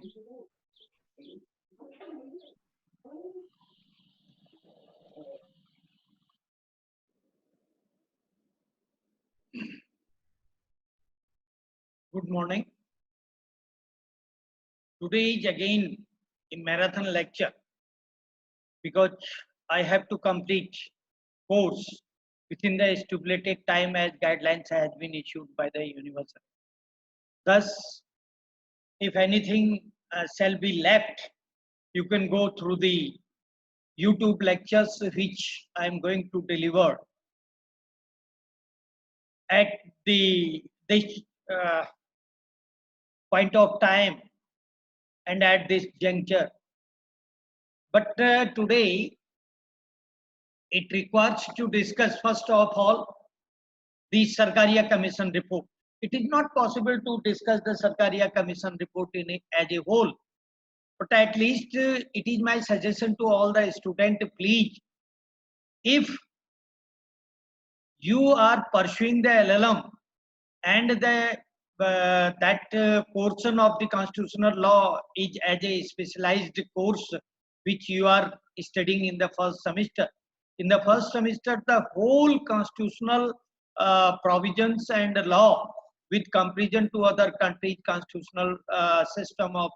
Good morning. Today is again a marathon lecture because I have to complete course within the stipulated time as guidelines has been issued by the university. Thus, if anything shall be left, you can go through the YouTube lectures which I am going to deliver at this uh, point of time and at this juncture. But today it requires to discuss first of all the Sarkaria Commission report. It is not possible to discuss the Sarkaria Commission report as a whole, but at least it is my suggestion to all the students, please, if you are pursuing the LLM and the that portion of the constitutional law is as a specialized course which you are studying in the first semester. In the first semester, the whole constitutional provisions and law with comparison to other countries' constitutional system of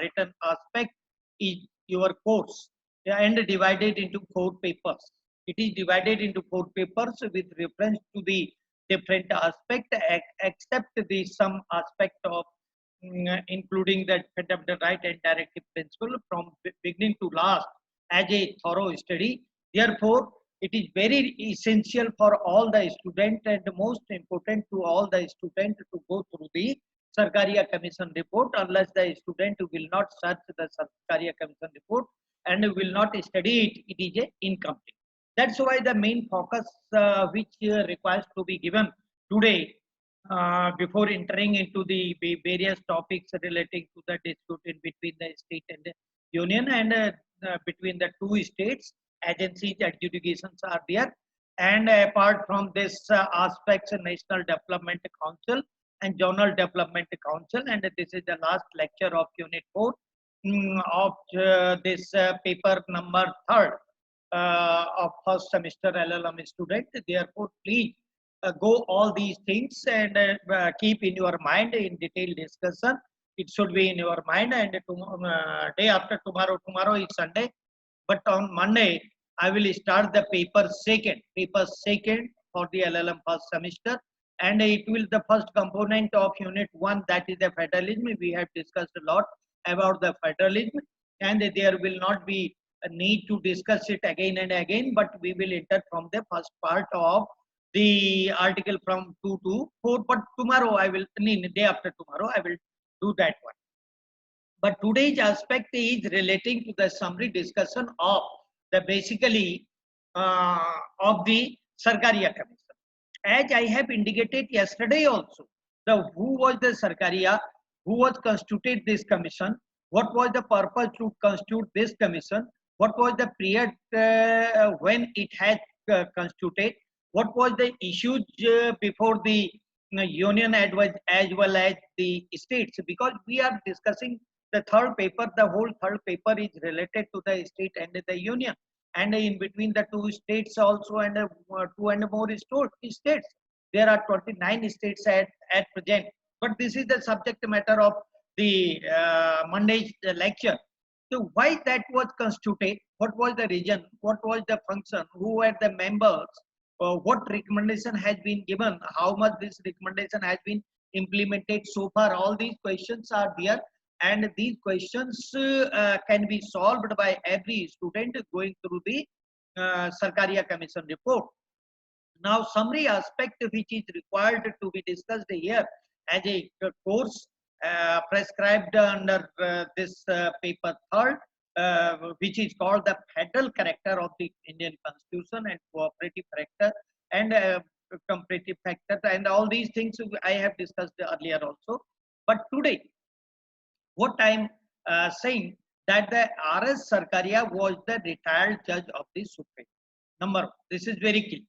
written aspect is your course, and divided into 4 papers. It is divided into 4 papers with reference to the different aspect except the some aspect of including the fundamental right and directive principle from beginning to last as a thorough study. Therefore, it is very essential for all the students and most important to all the students to go through the Sarkaria Commission report. Unless the student will not search the Sarkaria Commission report and will not study it, it is a incomplete. That's why the main focus which requires to be given today before entering into the various topics relating to the dispute in between the state and the union and between the two states, agencies, adjudications are there. And apart from this aspects, National Development Council and Zonal Development Council, and this is the last lecture of Unit 4 of this paper number 3rd of first semester LLM student. Therefore, please go all these things and keep in your mind in detailed discussion. It should be in your mind. And day after tomorrow, tomorrow is Sunday, but on Monday I will start the paper second for the LLM first semester, and it will the first component of unit 1, that is the federalism. We have discussed a lot about the federalism, and there will not be a need to discuss it again and again, but we will enter from the first part of the article from 2 to 4. But tomorrow I will, day after tomorrow I will do that one. But today's aspect is relating to the summary discussion of the basically of the Sarkaria Commission. As I have indicated yesterday also, the who was the Sarkaria, who was constituted this commission, what was the purpose to constitute this commission, what was the period when it had constituted, what was the issues before the union as well as the states, because we are discussing the third paper. The whole third paper is related to the state and the union, and in between the two states also, and two and more states. There are 29 states at present, but this is the subject matter of the Monday's lecture. So why that was constituted, what was the reason, what was the function, who were the members, what recommendation has been given, how much this recommendation has been implemented so far, all these questions are there, and these questions can be solved by every student going through the Sarkaria Commission report. Now, summary aspect which is required to be discussed here as a course prescribed under this paper 3rd, which is called the federal character of the Indian Constitution and cooperative character and comparative factor, and all these things I have discussed earlier also. But today, what I'm saying, that the R.S. Sarkaria was the retired judge of the Supreme. Number one, this is very clear.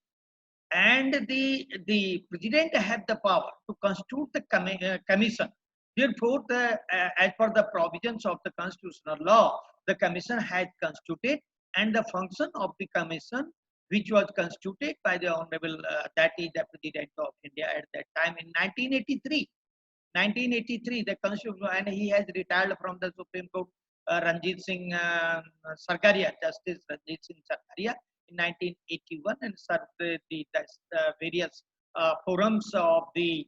And the president have the power to constitute the commission Therefore, as per the provisions of the constitutional law, the commission had constituted, and the function of the commission, which was constituted by the Honorable, that is the President of India at that time in 1983. 1983, the constitution, and he has retired from the Supreme Court, Ranjit Singh Sarkaria, Justice Ranjit Singh Sarkaria, in 1981, and served the various forums of the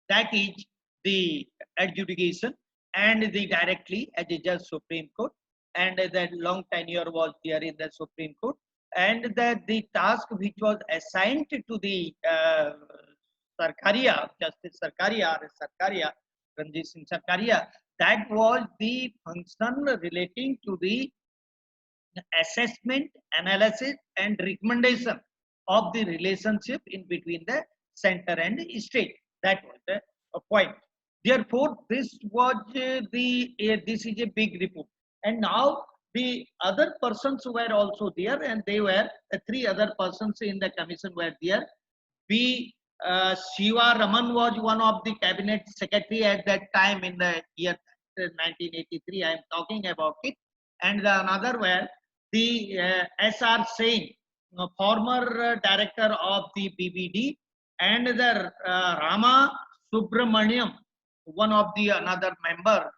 that is the adjudication and the directly as a judge Supreme Court, and that long tenure was there in the Supreme Court, and that the task which was assigned to the Sarkaria, Justice Sarkaria or Sarkaria, Ranjit Singh Sarkaria, that was the function relating to the assessment, analysis, and recommendation of the relationship in between the center and state. That was the point. Therefore, this is a big report. And now the other persons were also there, and they were three other persons in the commission were there. B. Shiva Raman was one of the cabinet secretary at that time in the year 1983. I am talking about it. And the another were the S.R. Singh, former director of the BBD, and the Rama Subramaniam, one of the another member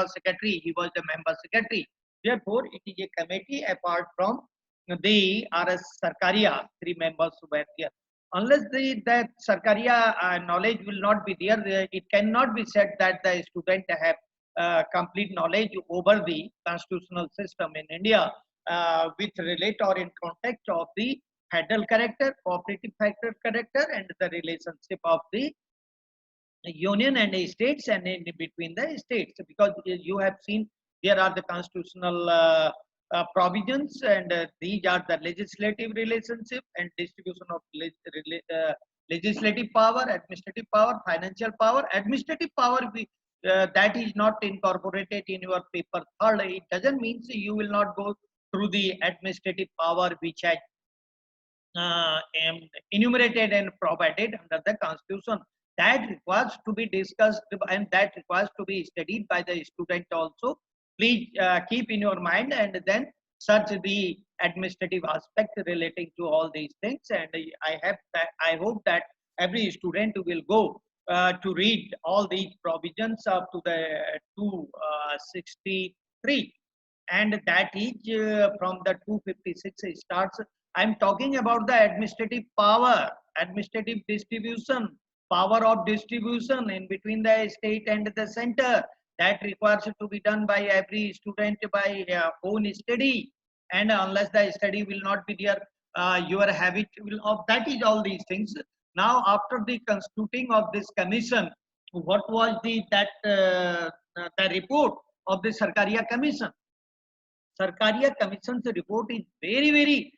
secretary. He was the member secretary. Therefore, it is a committee apart from the RS Sarkaria. Three members were there. Unless that Sarkaria knowledge will not be there, it cannot be said that the student have complete knowledge over the constitutional system in India, which relate or in context of the federal character, cooperative factor character, and the relationship of the union and the states, and in between the states. Because you have seen there are the constitutional provisions, and these are the legislative relationship and distribution of legislative power, administrative power, financial power. Administrative power, that is not incorporated in your paper third. It doesn't mean you will not go through the administrative power which had enumerated and provided under the constitution. That requires to be discussed, and that requires to be studied by the student also. Please keep in your mind, and then search the administrative aspect relating to all these things. And I hope that every student will go to read all these provisions up to the 263, and that is from the 256 it starts. I'm talking about the administrative power, administrative distribution, power of distribution in between the state and the center. That requires to be done by every student by own study. And unless the study will not be there, your habit will of that is all these things. Now, after the constituting of this commission, what was the report of the Sarkaria Commission? Sarkaria Commission's report is very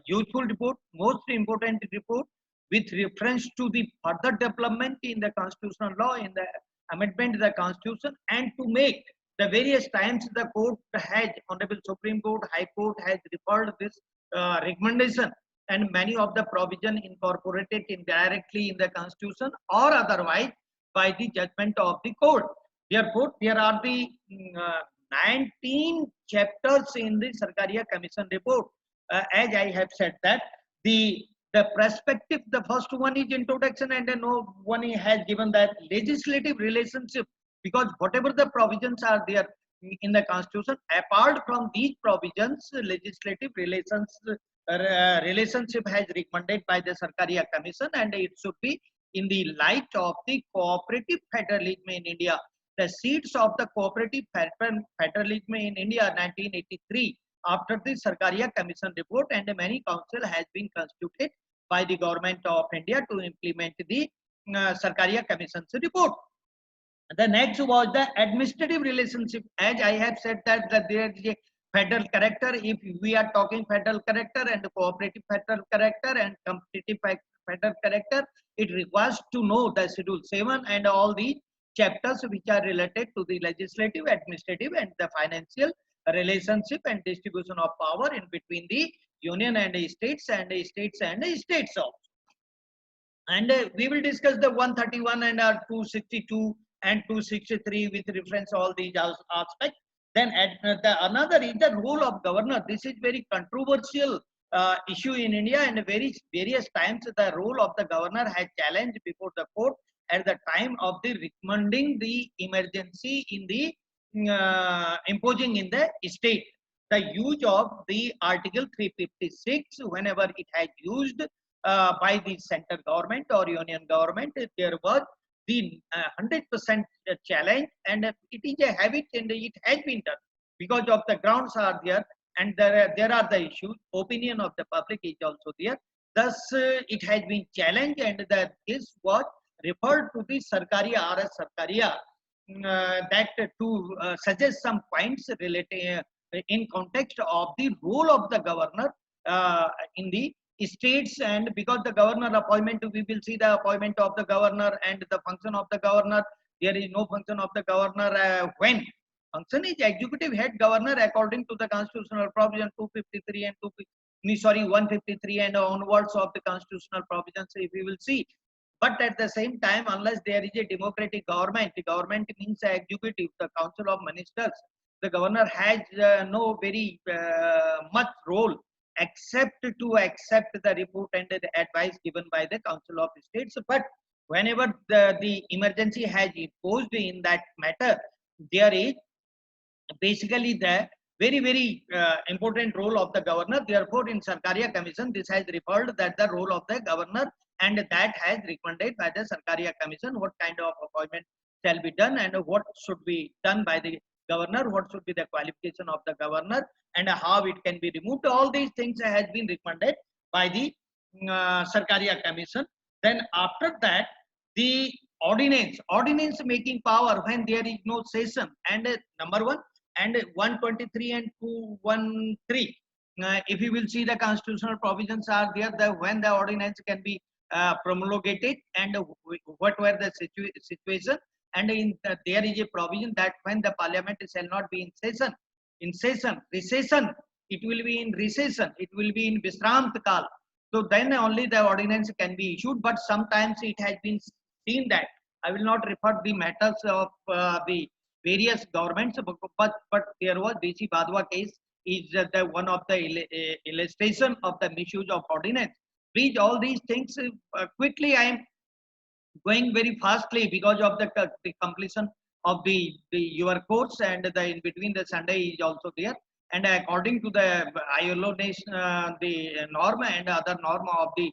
useful report, most important report, with reference to the further development in the constitutional law, in the amendment of the constitution, and to make the various times the court has, Honorable Supreme Court, High Court has referred this recommendation, and many of the provision incorporated indirectly in the constitution or otherwise by the judgment of the court. Therefore, there are the 19 chapters in the Sarkaria Commission report. As I have said that the perspective, the first one is introduction, and no one has given that legislative relationship, because whatever the provisions are there in the constitution, apart from these provisions, legislative relationship has recommended by the Sarkaria Commission, and it should be in the light of the cooperative federalism in India. The seeds of the cooperative federalism in India 1983, after the Sarkaria Commission report, and many council has been constituted by the government of India to implement the Sarkaria Commission's report. The next was the administrative relationship. As I have said that there is a federal character. If we are talking federal character and cooperative federal character and competitive federal character, it requires to know the Schedule 7 and all the chapters which are related to the legislative, administrative, and the financial relationship and distribution of power in between the union and the states, and the states and the states also. And we will discuss the 131 and 262 and 263 with reference to all these aspects. Then another is the role of governor. This is very controversial issue in India, and various times the role of the governor has challenged before the court at the time of the recommending the emergency in the imposing in the state. The use of the Article 356 whenever it has used by the central government or union government, there was the 100% challenge, and it is a habit and it has been done because of the grounds are there, and there are the issues. Opinion of the public is also there. Thus, it has been challenged, and this was referred to the Sarkaria RS Sarkaria that to suggest some points relating in context of the role of the governor in the states. And because the governor appointment, we will see the appointment of the governor and the function of the governor. There is no function of the governor when function is executive head governor according to the constitutional provision 253 and 153 and onwards of the constitutional provisions, if we will see. But at the same time, unless there is a democratic government, the government means the executive, the council of ministers, the governor has no very much role except to accept the report and the advice given by the Council of States. But whenever the emergency has imposed in that matter, there is basically the very important role of the governor. Therefore, in Sarkaria Commission, this has referred that the role of the governor, and that has recommended by the Sarkaria Commission what kind of appointment shall be done and what should be done by the governor, what should be the qualification of the governor, and how it can be removed. All these things has been recommended by the Sarkaria Commission. Then after that, the ordinance making power when there is no session, and number one, and 123 and 213. If you will see, the constitutional provisions are there that when the ordinance can be promulgated and what were the situation, and there is a provision that when the parliament shall not be recession, it will be in recession, it will be in Visramant Kal. So then only the ordinance can be issued. But sometimes it has been seen that, I will not refer the matters of the various governments, but there was DC Badwa case is the one of the illustration of the misuse of ordinance. Please, all these things quickly I am going very fastly because of the completion of the your course, and the in between the Sunday is also there. And according to the ILO nation, the norm and other norm of the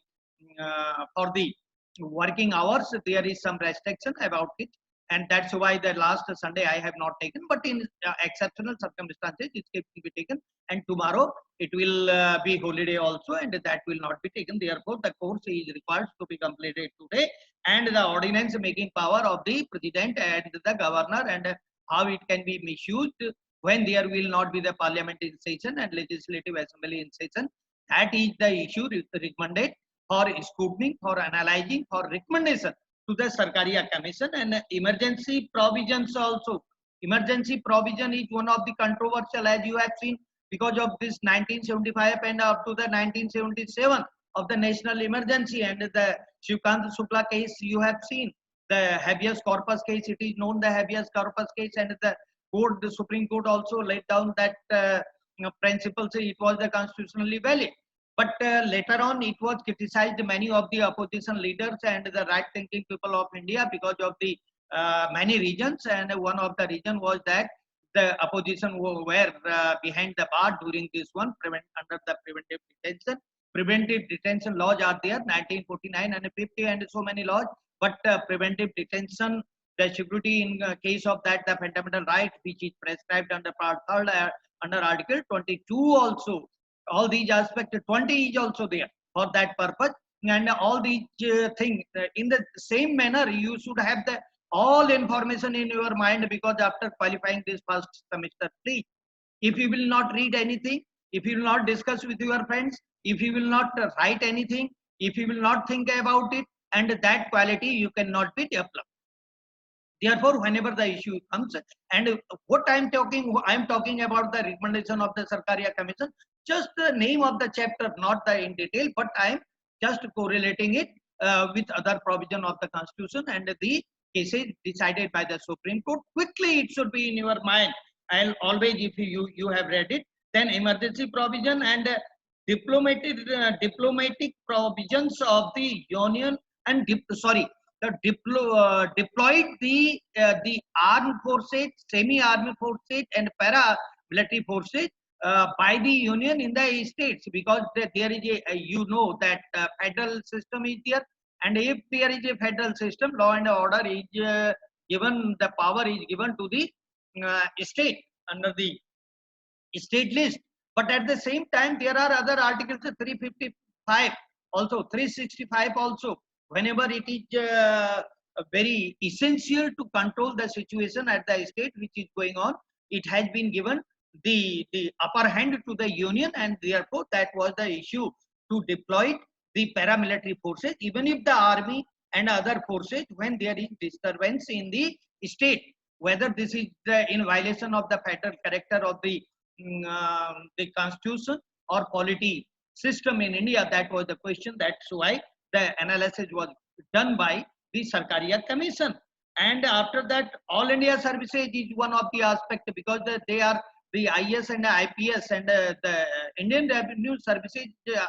for the working hours, there is some restriction about it, and that's why the last Sunday I have not taken. But in exceptional circumstances, it will be taken, and tomorrow it will be holiday also, and that will not be taken. Therefore, the course is required to be completed today, and the ordinance making power of the president and the governor, and how it can be misused when there will not be the parliament in session and legislative assembly in session. That is the issue recommended for scrutiny, for analyzing, for recommendation to the Sarkaria Commission. And emergency provisions also. Emergency provision is one of the controversial, as you have seen, because of this 1975 and up to the 1977 of the national emergency, and the Shivkant Shukla case you have seen, the habeas corpus case, it is known the habeas corpus case, and the court, the Supreme Court also laid down that principle, so it was the constitutionally valid. But later on, it was criticized many of the opposition leaders and the right-thinking people of India because of the many reasons, and one of the reason was that the opposition were behind the bar during this one, under the preventive detention. Preventive detention laws are there, 1949 and 50, and so many laws. But preventive detention, the security in case of that, the fundamental right which is prescribed under Part 3rd under Article 22 also. All these aspects, 20 is also there for that purpose. And all these things in the same manner, you should have the all information in your mind, because after qualifying this first semester, please, if you will not read anything, if you will not discuss with your friends, if you will not write anything, if you will not think about it, and that quality you cannot be developed. Therefore, whenever the issue comes, and what I am talking about the recommendation of the Sarkaria Commission, just the name of the chapter, not the in detail, but I am just correlating it with other provision of the constitution, and the cases decided by the Supreme Court. Quickly, it should be in your mind. I'll always, if you have read it, then emergency provision and diplomatic provisions of the union and deployed the armed forces, semi-armed forces, and paramilitary forces by the union in the states, because there is you know that federal system is there, and if there is a federal system, law and order is given, the power is given to the state under the state list. But at the same time, there are other articles, 355 also, 365 also, whenever it is very essential to control the situation at the state which is going on, it has been given the upper hand to the union, and therefore that was the issue to deploy the paramilitary forces, even if the army and other forces, when there is disturbance in the state, whether this is in violation of the federal character of the constitution or polity system in India. That was the question. That's why the analysis was done by the Sarkaria Commission. And after that, All India Services is one of the aspects, because they are the IS and the IPS, and the Indian Revenue Services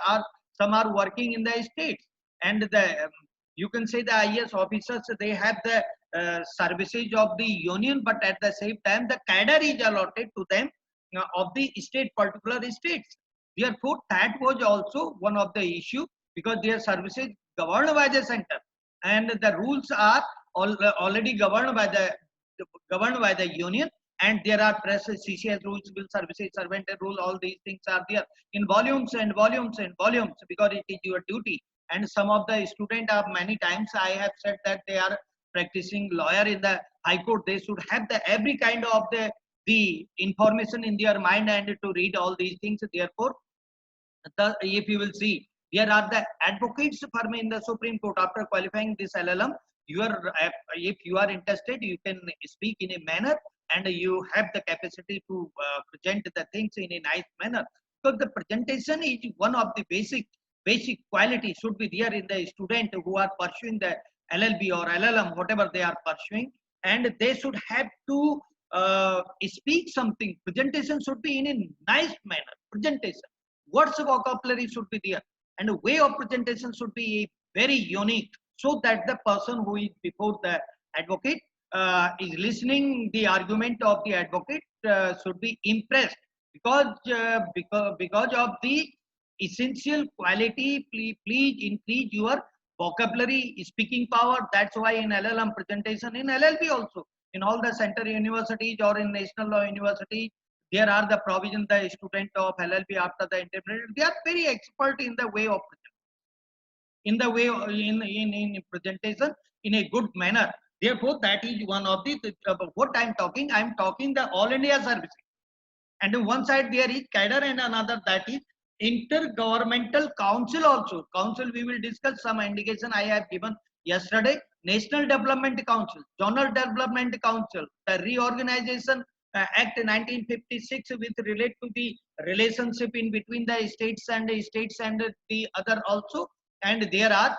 are, some are working in the states, and the you can say the IS officers, they have the services of the union, but at the same time the cadre is allotted to them of the state, particular states. Therefore, that was also one of the issue, because their services governed by the center, and the rules are already governed by the union, and there are press CCS rules, civil services servant rule, all these things are there in volumes and volumes and volumes, because it is your duty. And some of the students are, many times I have said that they are practicing lawyer in the high court, they should have the every kind of the information in their mind and to read all these things. Therefore, if you will see, there are the advocates firm in the Supreme Court. After qualifying this LLM, you are, if you are interested, you can speak in a manner, and you have the capacity to present the things in a nice manner. So the presentation is one of the basic quality should be there in the student who are pursuing the LLB or LLM, whatever they are pursuing, and they should have to speak something. Presentation should be in a nice manner. Presentation, words vocabulary should be there, and the way of presentation should be very unique, so that the person who is before the advocate is listening the argument of the advocate should be impressed, because of the essential quality. Please increase your vocabulary, speaking power. That's why in LLM presentation, in LLB also, in all the center universities or in national law university, there are the provision, the student of LLB after the intermediate, they are very expert in the way of in presentation in a good manner. Therefore, that is one of the what I'm talking the All India Services. And one side there is cadre, and another that is Intergovernmental Council also. Council we will discuss, some indication I have given yesterday. National Development Council, Zonal Development Council, the Reorganization Act 1956 with relate to the relationship in between the states and the other also. And there are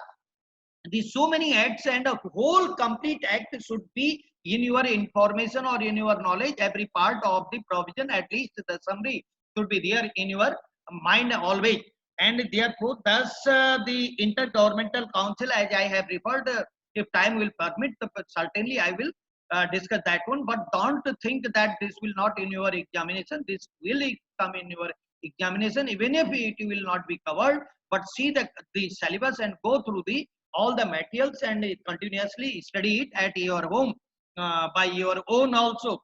so many acts, and a whole complete act should be in your information or in your knowledge. Every part of the provision, at least the summary, should be there in your mind always. And therefore, thus the Intergovernmental Council, as I have referred, if time will permit, certainly I will discuss that one. But don't think that this will not in your examination. This will come in your examination, even if it will not be covered. But see the syllabus and go through all the materials, and continuously study it at your home by your own also.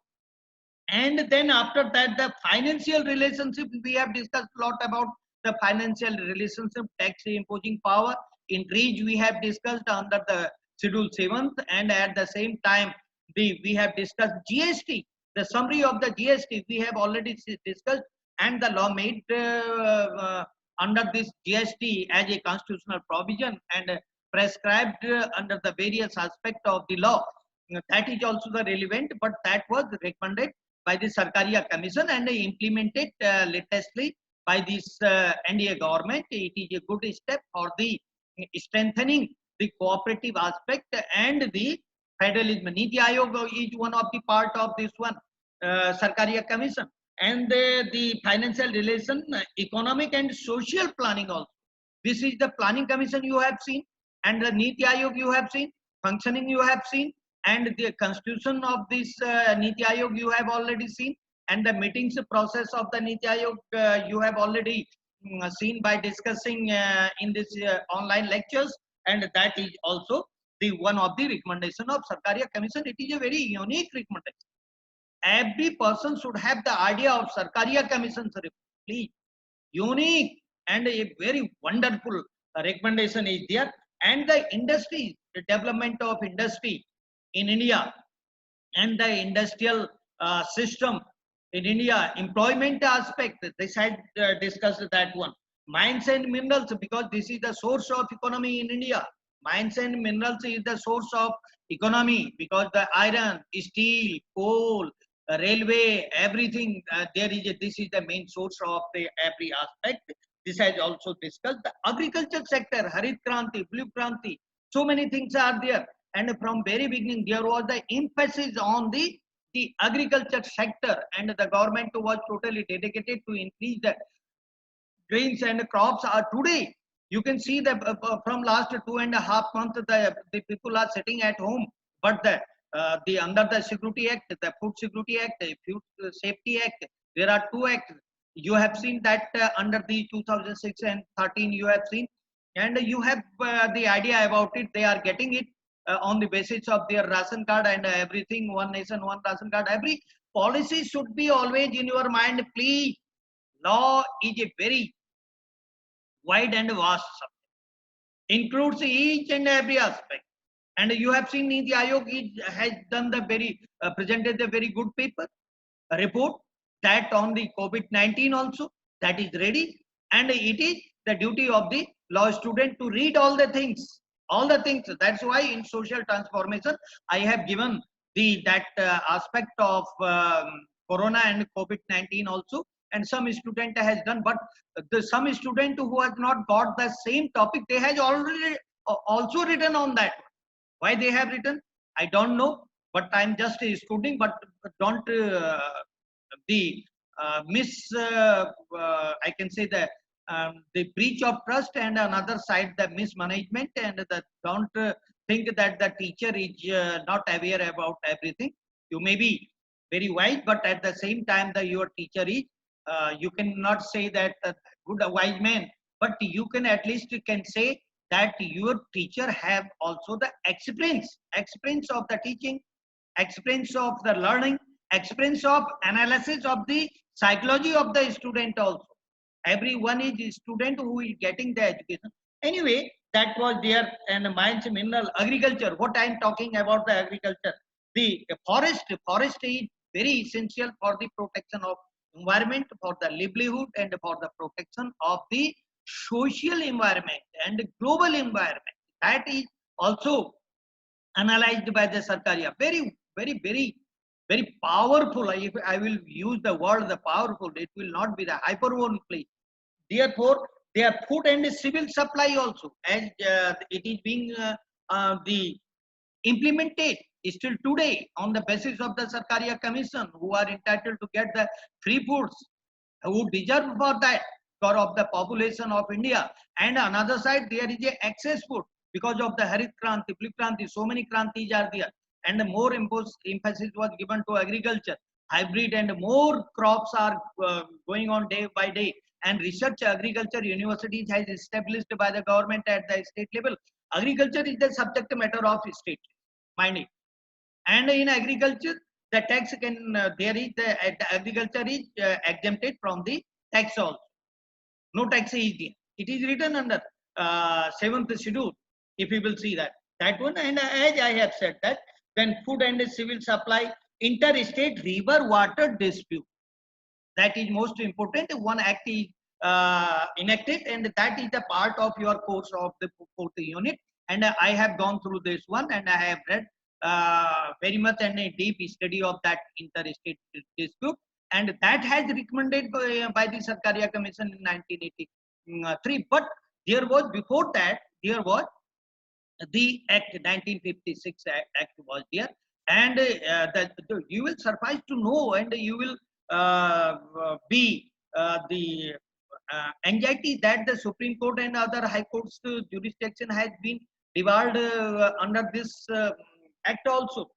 And then after that, the financial relationship, we have discussed a lot about the financial relationship, tax imposing power, increase we have discussed under the Schedule 7th, and at the same time we have discussed GST, the summary of the GST we have already discussed, and the law made under this GST as a constitutional provision and prescribed under the various aspects of the law. That is also the relevant, but that was recommended by the Sarkaria Commission and implemented latestly by this NDA government. It is a good step for the strengthening the cooperative aspect and the federalism. Niti Aayog is one of the part of this one, Sarkaria Commission, and the financial relation, economic and social planning also. This is the planning commission you have seen, and the Niti Aayog you have seen, functioning you have seen, and the constitution of this Niti Aayog you have already seen, and the meetings process of the Niti Aayog you have already seen by discussing in this online lectures, and that is also the one of the recommendation of Sarkaria Commission. It is a very unique recommendation. Every person should have the idea of Sarkaria Commission's report. Please, unique and a very wonderful recommendation is there. And the industry, the development of industry in India and the industrial system in India, employment aspect, this had discussed that one. Mines and minerals, because this is the source of economy in India. Mines and minerals is the source of economy, because the iron, steel, coal, railway, everything, this is the main source of the every aspect. This has also discussed. The agriculture sector, Harit Kranti, Blue Kranti, so many things are there. And from very beginning, there was the emphasis on the agriculture sector, and the government was totally dedicated to increase the grains and crops. Are today, you can see that from last 2.5 months, the people are sitting at home, but the under the Security Act, the Food Security Act, the Food Safety Act, there are two acts. You have seen that under the 2006 and 13, you have seen, and you have the idea about it. They are getting it on the basis of their ration card and everything. One nation, one ration card. Every policy should be always in your mind. Please, law is a very wide and vast subject, includes each and every aspect. And you have seen Niti Aayog has done the very presented a very good paper, a report, that on the COVID-19 also, that is ready, and it is the duty of the law student to read all the things, all the things. That's why in social transformation I have given the that aspect of corona and COVID-19 also, and some student has done, but some student who has not got the same topic, they has already also written on that. Why they have written, I don't know, but I'm just a student. But don't the I can say the breach of trust, and another side the mismanagement, and the don't think that the teacher is not aware about everything. You may be very wise, but at the same time your teacher is, you cannot say that good a wise man, but you can at least can say that your teacher have also the experience of the teaching, experience of the learning, experience of analysis of the psychology of the student also. Everyone is a student who is getting the education. Anyway, that was there. And mines, mineral, agriculture. What I am talking about the agriculture, the forest is very essential for the protection of environment, for the livelihood, and for the protection of the social environment and global environment. That is also analyzed by the Sarkaria. Very powerful. If I will use the word the powerful, it will not be the hyperbole, please. Therefore, their food and civil supply also, as it is being the implemented still today on the basis of the Sarkaria Commission, who are entitled to get the free foods, who deserve for that, for of the population of India. And another side, there is a excess food because of the Harit Kranti, Blue Kranti, so many Krantis are there. And more emphasis was given to agriculture, hybrid, and more crops are going on day by day. And research agriculture universities has established by the government at the state level. Agriculture is the subject matter of state, mind it. And in agriculture, the tax can there is the agriculture is exempted from the tax also. No tax is there. It is written under 7th schedule. If you will see that one, and as I have said that, then food and civil supply, interstate river water dispute. That is most important. One act is enacted, and that is the part of your course of the 4th unit. And I have gone through this one, and I have read very much and a deep study of that interstate dispute, and that has recommended by the Sarkaria Commission in 1983. But there was, before that, there was the Act 1956 Act was there, and you will suffice to know, and you will be the anxiety that the Supreme Court and other high courts jurisdiction has been devolved under this act also.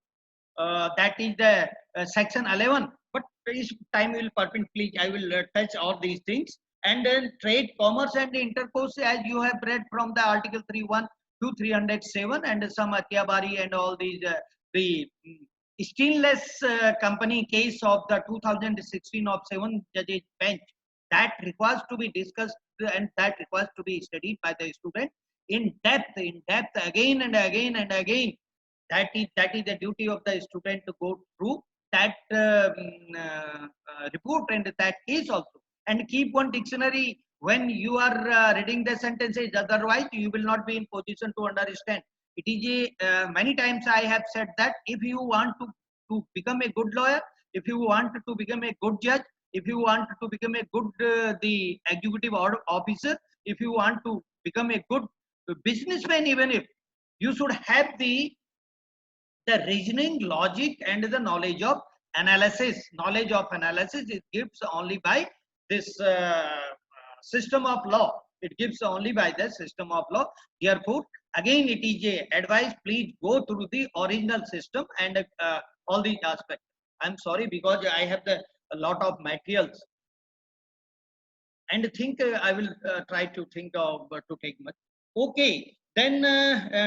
That is the section 11. But if time will permit, please, I will touch all these things. And then trade, commerce, and intercourse, as you have read from the Article 31 to 307, and some Atyabari and all these, the stainless company case of the 2016 of 7 judges bench, that requires to be discussed and that requires to be studied by the student in depth, again and again and again. That is the duty of the student to go through that report and that case also, and keep one dictionary when you are reading the sentences. Otherwise, you will not be in position to understand. It is many times I have said that if you want to become a good lawyer, if you want to become a good judge, if you want to become a good the executive officer, if you want to become a good businessman, even if you should have the reasoning, logic, and the knowledge of analysis. Knowledge of analysis is gives only by this system of law. It gives only by the system of law. Therefore, again, it is a advice. Please go through the original system and all these aspects. I'm sorry because I have a lot of materials, and think I will try to think of to take much. Okay, then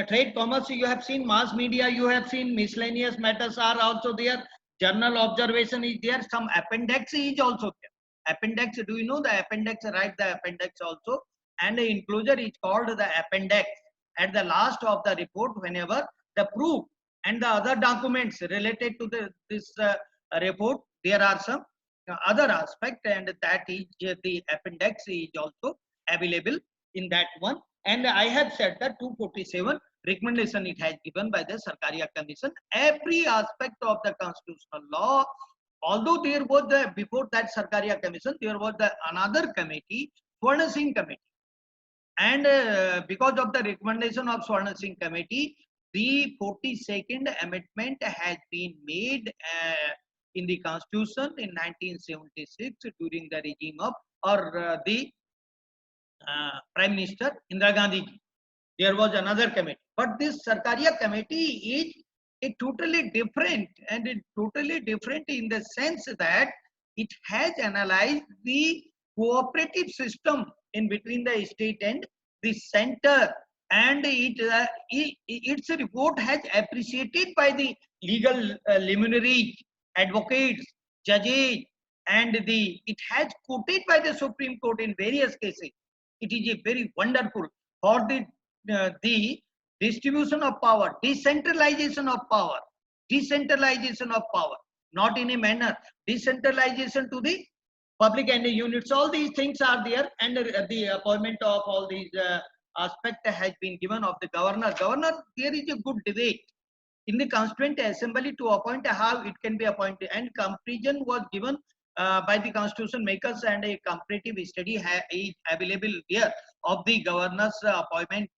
trade, commerce, you have seen mass media, you have seen miscellaneous matters are also there. Journal observation is there. Some appendix is also there. Appendix, do you know the appendix? Write the appendix also. And the enclosure is called the appendix. At the last of the report, whenever the proof and the other documents related to this report, there are some other aspect, and that is the appendix is also available in that one. And I have said that 247 recommendation it has given by the Sarkaria Commission. Every aspect of the constitutional law, although there was before that Sarkaria Commission, there was another committee, Swarna Singh Committee. And because of the recommendation of Swarna Singh Committee, the 42nd amendment has been made in the Constitution in 1976 during the regime of the Prime Minister Indira Gandhi. There was another committee, but this Sarkaria Committee is a totally different, and it totally different in the sense that it has analyzed the cooperative system in between the state and the center, and its report has appreciated by the legal luminaries, advocates, judges, and it has quoted by the Supreme Court in various cases. It is a very wonderful for the distribution of power, decentralization of power, not in a manner, decentralization to the public and the units. All these things are there, and the appointment of all these aspect has been given of the governor. There is a good debate in the Constituent Assembly to appoint how it can be appointed, and comparison was given by the constitution makers, and a comparative study is available there of the governor's appointment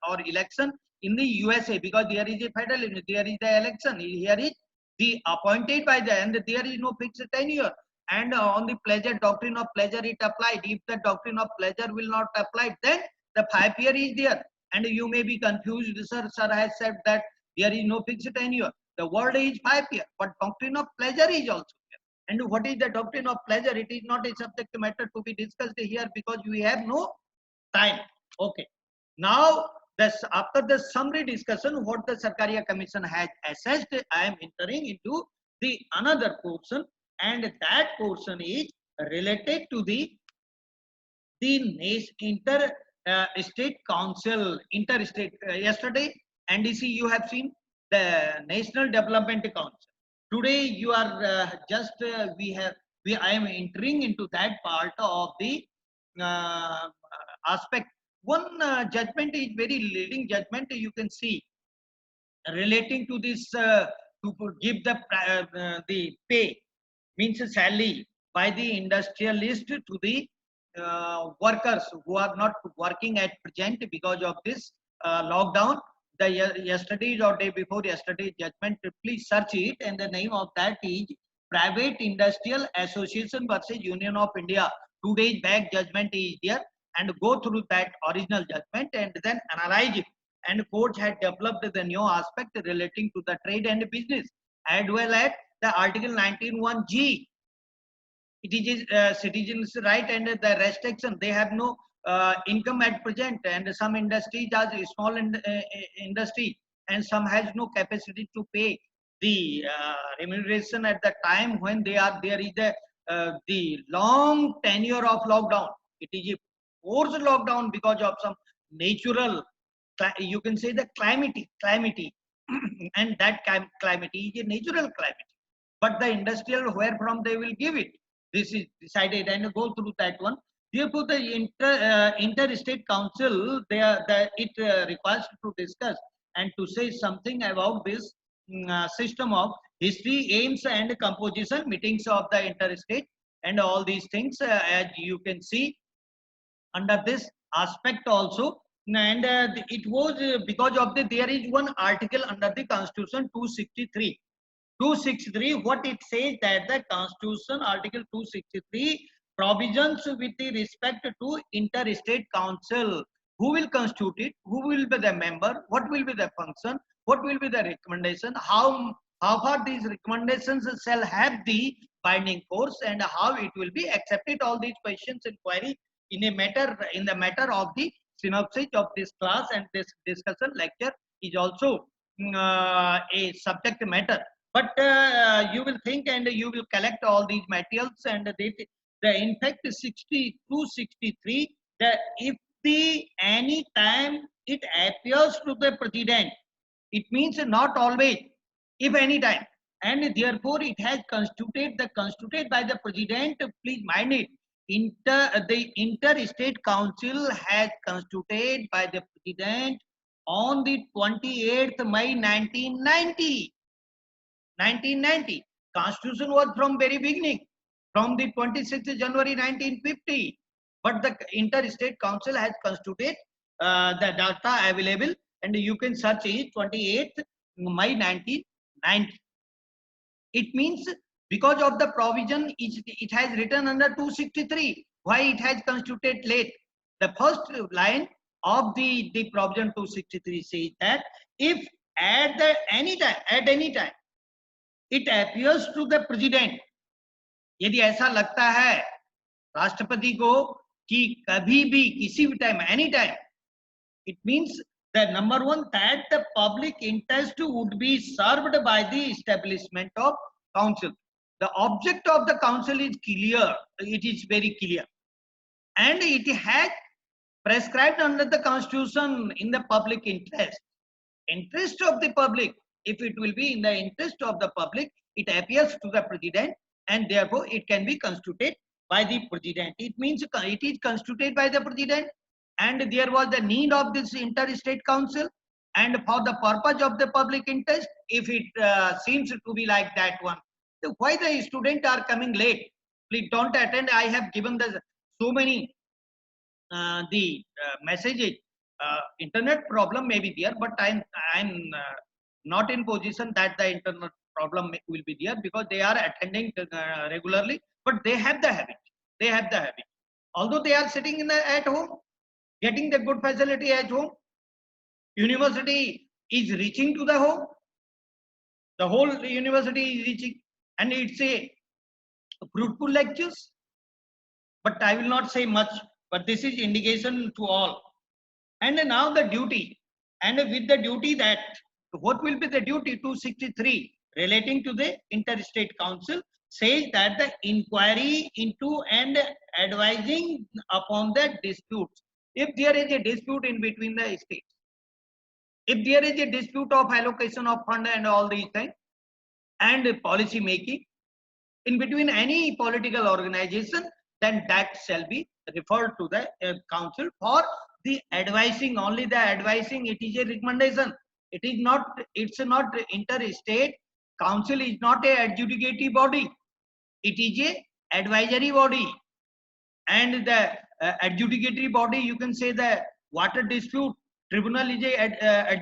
or election in the USA, because there is a federal, there is the election, here is the appointed by the, and there is no fixed tenure, and on the pleasure, doctrine of pleasure it applied. If the doctrine of pleasure will not apply, then the 5 year is there, and you may be confused. Sir has said that there is no fixed tenure. The word is 5 year, but doctrine of pleasure is also there. And what is the doctrine of pleasure? It is not a subject matter to be discussed here because we have no time. Okay. Now, after the summary discussion, what the Sarkaria Commission has assessed, I am entering into the another portion, and that portion is related to the inter-state council, interstate. Yesterday, NDC, you have seen the National Development Council. Today, you are I am entering into that part of the aspect. One judgment is very leading judgment, you can see, relating to this to give the pay, means salary by the industrialist to the workers who are not working at present because of this lockdown. The yesterday's or day before yesterday's judgment, please search it, and the name of that is Private Industrial Association versus Union of India. 2 days back judgment is there, and go through that original judgment and then analyze it. And court had developed the new aspect relating to the trade and business, as well as the Article 19(1)(g). It is citizens' right and the restriction. They have no income at present, and some industries are small industry, and some has no capacity to pay the remuneration at the time when they are there is the long tenure of lockdown. It is a forced lockdown because of some natural, you can say the calamity, and that calamity is a natural calamity. But the industrial, where from they will give it, this is decided, and go through that one. Therefore, the interstate council, it requires to discuss and to say something about this system of history, aims, and composition, meetings of the interstate, and all these things, as you can see under this aspect also. And it was because of there is one article under the Constitution 263. 263, what it says that the Constitution, Article 263, provisions with respect to interstate council. Who will constitute it? Who will be the member? What will be the function? What will be the recommendation? How far these recommendations shall have the binding force, and how it will be accepted? All these questions inquiry in the matter of the synopsis of this class, and this discussion lecture is also a subject matter. But you will think and you will collect all these materials, and in fact 62, 63, that if any time it appears to the president, it means not always, if any time, and therefore it has constituted by the president. Please mind it, the interstate council has constituted by the president on the 28th May 1990. 1990. Constitution was from very beginning, from the 26th January 1950. But the interstate council has constituted the data available, and you can search it 28th May 1990. It means because of the provision, it has written under 263. Why it has constituted late? The first line of the provision 263 says that if at any time it appears to the president, यदि ऐसा लगता है राष्ट्रपति को कि कभी भी किसी भी time, any time, it means that number one, that the public interest would be served by the establishment of council. The object of the council is clear, it is very clear, and it has prescribed under the Constitution in the public interest of the public. If it will be in the interest of the public, it appears to the president, and therefore it can be constituted by the president. It means it is constituted by the president, and there was the need of this interstate council, and for the purpose of the public interest. If it seems to be like that one, so why the students are coming late? Please don't attend. I have given so many messages. Internet problem may be there, but I'm not in position that the internet problem will be there, because they are attending regularly, but they have the habit. Although they are sitting at home, getting the good facility at home, university is reaching to the home, the whole university is reaching, and it's a fruitful lectures. But I will not say much, but this is indication to all. And now the duty, and with the duty, that what will be the duty? 263 relating to the interstate council says that the inquiry into and advising upon the disputes. If there is a dispute in between the states, if there is a dispute of allocation of fund and all these things, and policy making in between any political organization, then that shall be referred to the council for the advising. Only the advising, it is a recommendation. It's not interstate council is not a adjudicative body. It is a advisory body, and the adjudicatory body, you can say the water dispute Tribunal is a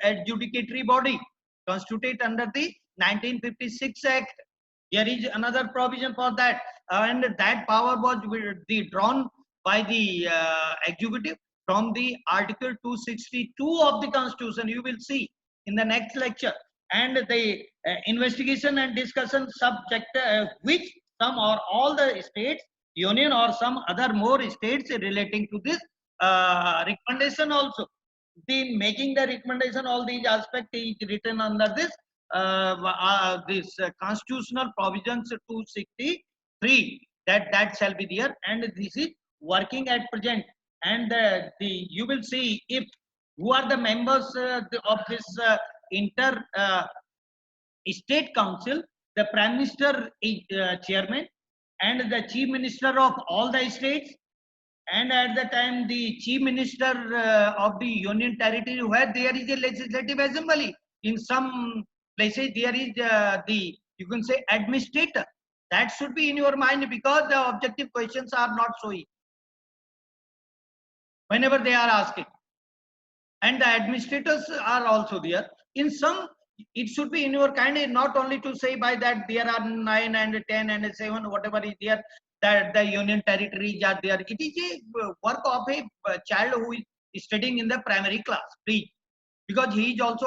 adjudicatory body constituted under the 1956 Act. There is another provision for that, and that power was drawn by the executive from the Article 262 of the Constitution. You will see in the next lecture. And the investigation and discussion subject, which some or all the states, union or some other more states relating to this recommendation also. The making the recommendation, all these aspects is written under this constitutional provisions 263, that shall be there, and this is working at present. And you will see if who are the members of this inter state council. The prime minister is chairman, and the chief minister of all the states, and at the time the chief minister of the union territory, where there is a legislative assembly. In some places there is the, you can say, administrator. That should be in your mind, because the objective questions are not so easy whenever they are asking, and the administrators are also there. In some, it should be in your kind, not only to say by that there are 9 and 10 and 7, whatever is there, that the union territories are there. It is a work of a child who is studying in the primary class, please, because he is also